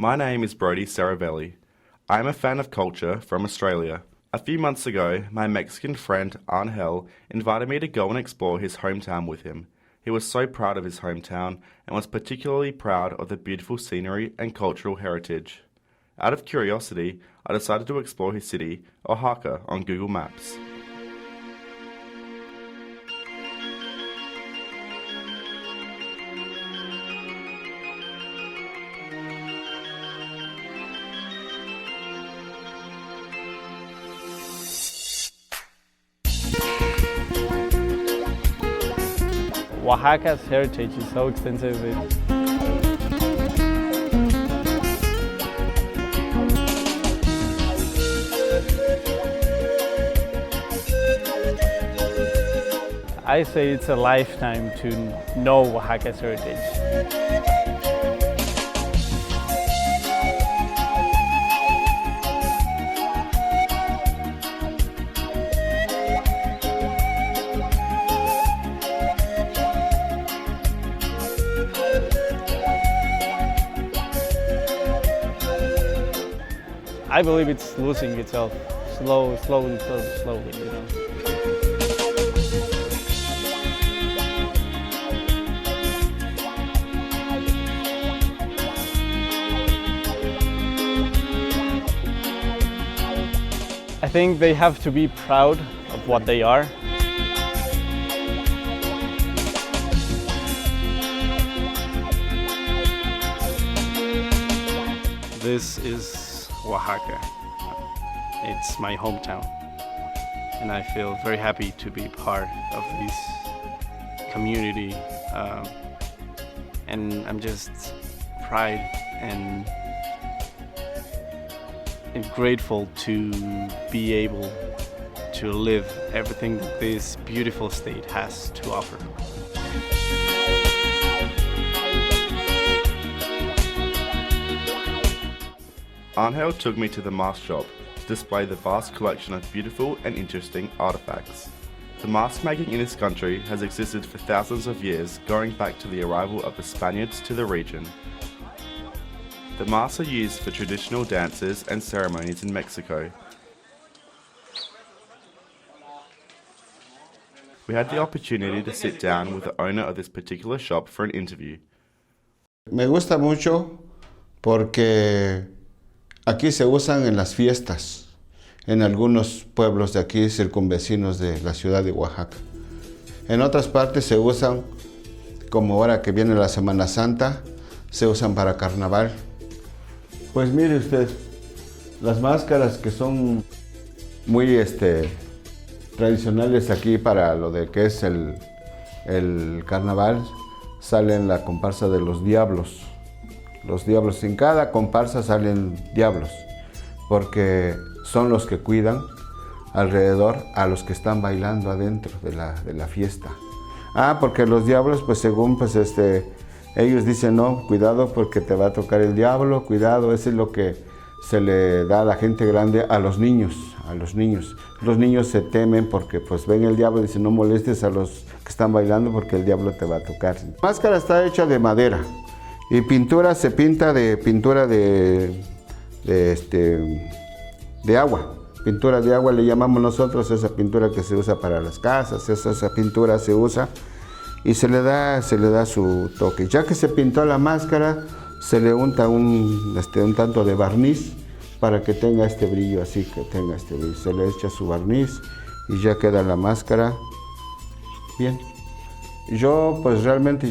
My name is Brody Saravelli. I am a fan of culture from Australia. A few months ago, my Mexican friend Angel invited me to go and explore his hometown with him. He was so proud of his hometown and was particularly proud of the beautiful scenery and cultural heritage. Out of curiosity, I decided to explore his city, Oaxaca, on Google Maps. Oaxaca's heritage is so extensive. I say it's a lifetime to know Oaxaca's heritage. I believe it's losing itself, slowly, you know. I think they have to be proud of what they are. This is Oaxaca. It's my hometown, and I feel very happy to be part of this community, and I'm just proud and grateful to be able to live everything that this beautiful state has to offer. Angel took me to the mask shop to display the vast collection of beautiful and interesting artifacts. The mask making in this country has existed for thousands of years, going back to the arrival of the Spaniards to the region. The masks are used for traditional dances and ceremonies in Mexico. We had the opportunity to sit down with the owner of this particular shop for an interview. Me gusta mucho porque aquí se usan en las fiestas, en algunos pueblos de aquí circunvecinos de la ciudad de Oaxaca. En otras partes se usan, como ahora que viene la Semana Santa, se usan para carnaval. Pues mire usted, las máscaras que son muy tradicionales aquí para lo de que es el carnaval, salen la comparsa de los diablos. Los diablos, en cada comparsa salen diablos, porque son los que cuidan alrededor a los que están bailando adentro de la fiesta. Porque los diablos, pues según ellos dicen, no, cuidado porque te va a tocar el diablo, cuidado, eso es lo que se le da a la gente grande, a los niños. Los niños se temen porque pues ven el diablo y dicen, no molestes a los que están bailando porque el diablo te va a tocar. La máscara está hecha de madera. Y pintura se pinta de pintura de agua. Pintura de agua le llamamos nosotros, esa pintura que se usa para las casas, esa pintura se usa y se le da su toque. Ya que se pintó la máscara, se le unta un tanto de barniz para que tenga este brillo, así que tenga este brillo. Se le echa su barniz y ya queda la máscara bien. Yo pues realmente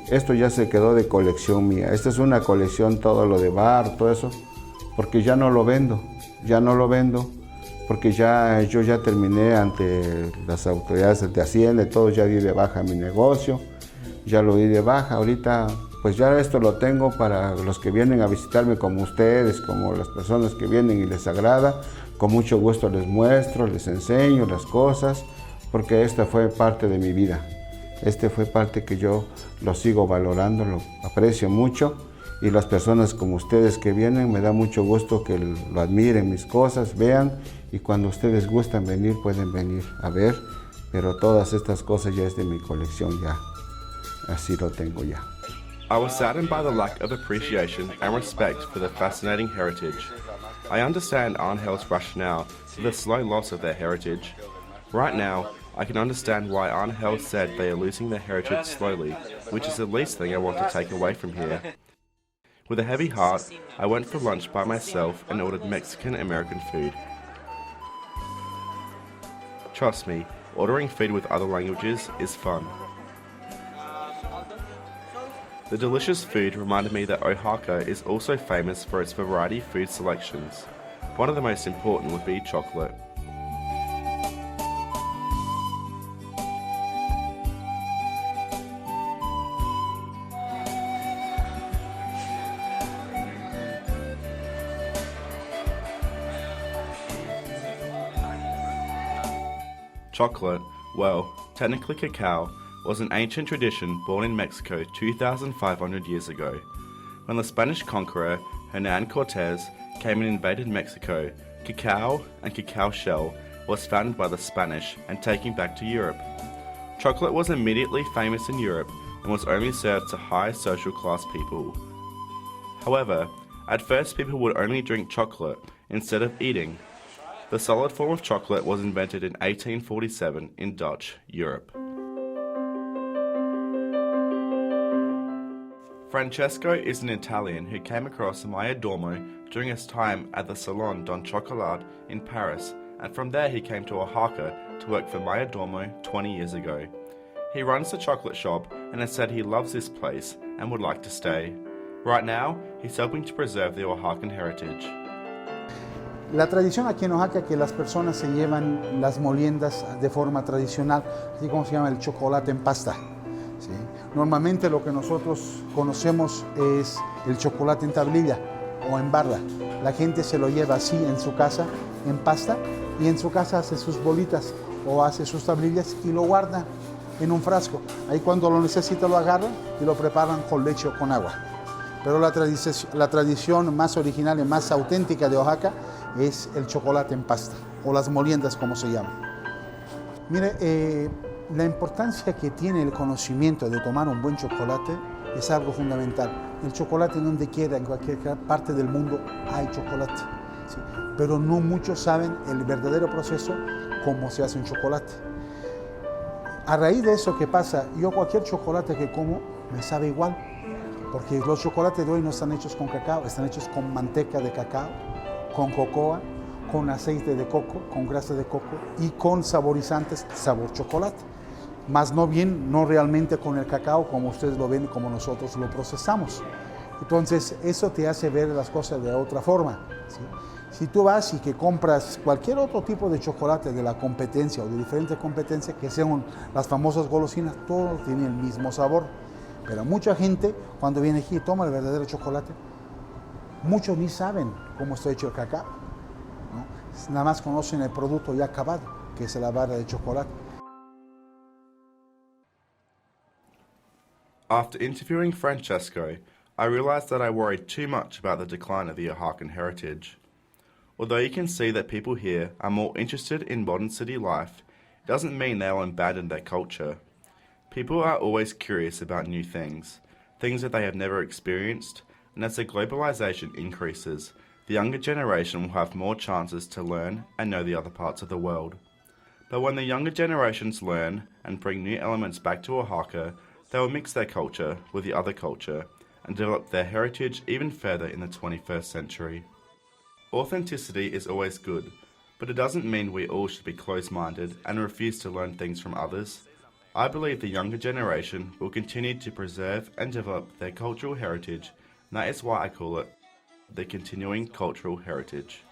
esto ya se quedó de colección mía. Esta es una colección, todo lo de bar, todo eso, porque ya no lo vendo, porque yo ya terminé ante las autoridades de Hacienda, todo, ya di de baja mi negocio, ya lo di de baja. Ahorita pues ya esto lo tengo para los que vienen a visitarme como ustedes, como las personas que vienen y les agrada, con mucho gusto les muestro, les enseño las cosas, porque esta fue parte de mi vida. Fue parte que yo lo sigo valorando, lo aprecio mucho, y las personas como ustedes que vienen, me da mucho gusto que lo admiren mis cosas, vean, y cuando ustedes gustan venir, pueden venir a ver, pero todas estas cosas ya es de mi colección, ya, así lo tengo ya. I was saddened by the lack of appreciation and respect for the fascinating heritage. I understand Arnhel's rationale for the slow loss of their heritage. Right now, I can understand why Arnhel said they are losing their heritage slowly, which is the least thing I want to take away from here. With a heavy heart, I went for lunch by myself and ordered Mexican-American food. Trust me, ordering food with other languages is fun. The delicious food reminded me that Oaxaca is also famous for its variety food selections. One of the most important would be chocolate. Chocolate, well, technically cacao, was an ancient tradition born in Mexico 2,500 years ago. When the Spanish conqueror Hernán Cortés came and invaded Mexico, cacao and cacao shell was founded by the Spanish and taken back to Europe. Chocolate was immediately famous in Europe and was only served to high social class people. However, at first people would only drink chocolate instead of eating. The solid form of chocolate was invented in 1847 in Dutch Europe. Francesco is an Italian who came across Mayordomo during his time at the Salon d'un Chocolat in Paris, and from there he came to Oaxaca to work for Mayordomo 20 years ago. He runs the chocolate shop and has said he loves this place and would like to stay. Right now, he's helping to preserve the Oaxacan heritage. La tradición aquí en Oaxaca es que las personas se llevan las moliendas de forma tradicional, así como se llama el chocolate en pasta. ¿Sí? Normalmente lo que nosotros conocemos es el chocolate en tablilla o en barra. La gente se lo lleva así en su casa, en pasta, y en su casa hace sus bolitas o hace sus tablillas y lo guarda en un frasco. Ahí cuando lo necesita lo agarran y lo preparan con leche o con agua. Pero la tradición más original y más auténtica de Oaxaca es el chocolate en pasta, o las moliendas como se llama. Mire, la importancia que tiene el conocimiento de tomar un buen chocolate es algo fundamental. El chocolate donde quiera, en cualquier parte del mundo, hay chocolate. ¿Sí? Pero no muchos saben el verdadero proceso, cómo se hace un chocolate. A raíz de eso que pasa, yo cualquier chocolate que como me sabe igual. Porque los chocolates de hoy no están hechos con cacao, están hechos con manteca de cacao, con cocoa, con aceite de coco, con grasa de coco y con saborizantes sabor chocolate. Más no realmente con el cacao como ustedes lo ven, como nosotros lo procesamos. Entonces eso te hace ver las cosas de otra forma. ¿Sí? Si tú vas y que compras cualquier otro tipo de chocolate de la competencia o de diferentes competencias, que sean las famosas golosinas, todos tienen el mismo sabor. Pero mucha gente, cuando viene aquí y toma el verdadero chocolate, muchos ni saben cómo está hecho el cacao, ¿no? Nada más conocen el producto ya acabado, que es la barra de chocolate. After interviewing Francesco, I realized that I worried too much about the decline of the Oaxacan heritage. Although you can see that people here are more interested in modern city life, it doesn't mean they will abandon their culture. People are always curious about new things that they have never experienced, and as the globalization increases, the younger generation will have more chances to learn and know the other parts of the world. But when the younger generations learn and bring new elements back to Oaxaca, they will mix their culture with the other culture and develop their heritage even further in the 21st century. Authenticity is always good, but it doesn't mean we all should be close-minded and refuse to learn things from others. I believe the younger generation will continue to preserve and develop their cultural heritage, and that is why I call it the continuing cultural heritage.